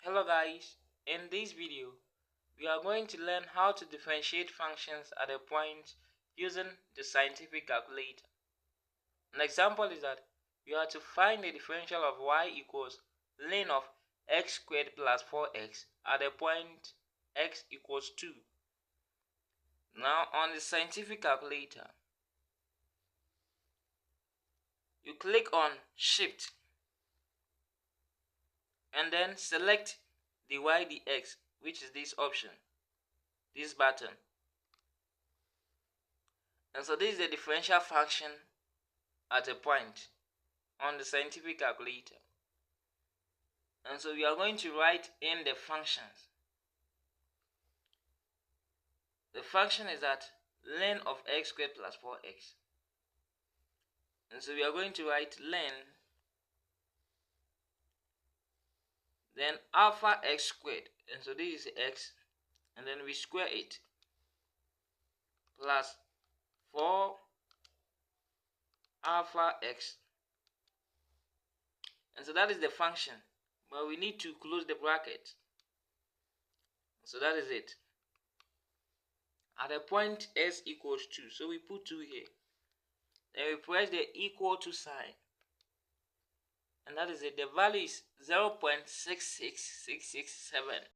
Hello guys, in this video we are going to learn how to differentiate functions at a point using the scientific calculator. An example is that you are to find the differential of y equals ln of x squared plus 4x at a point x equals 2. Now on the scientific calculator, you click on shift and then select the y dx, which is this option, this button. And so this is the differential function at a point on the scientific calculator. And so we are going to write in the functions. The function is that ln of x squared plus 4x. And so we are going to write ln, then alpha x squared, and so this is x, and then we square it, plus 4 alpha x. And so that is the function, but we need to close the bracket. So that is it. At a point s equals 2, so we put 2 here. Then we press the equal to sign. And that is it. The value is 0.66667.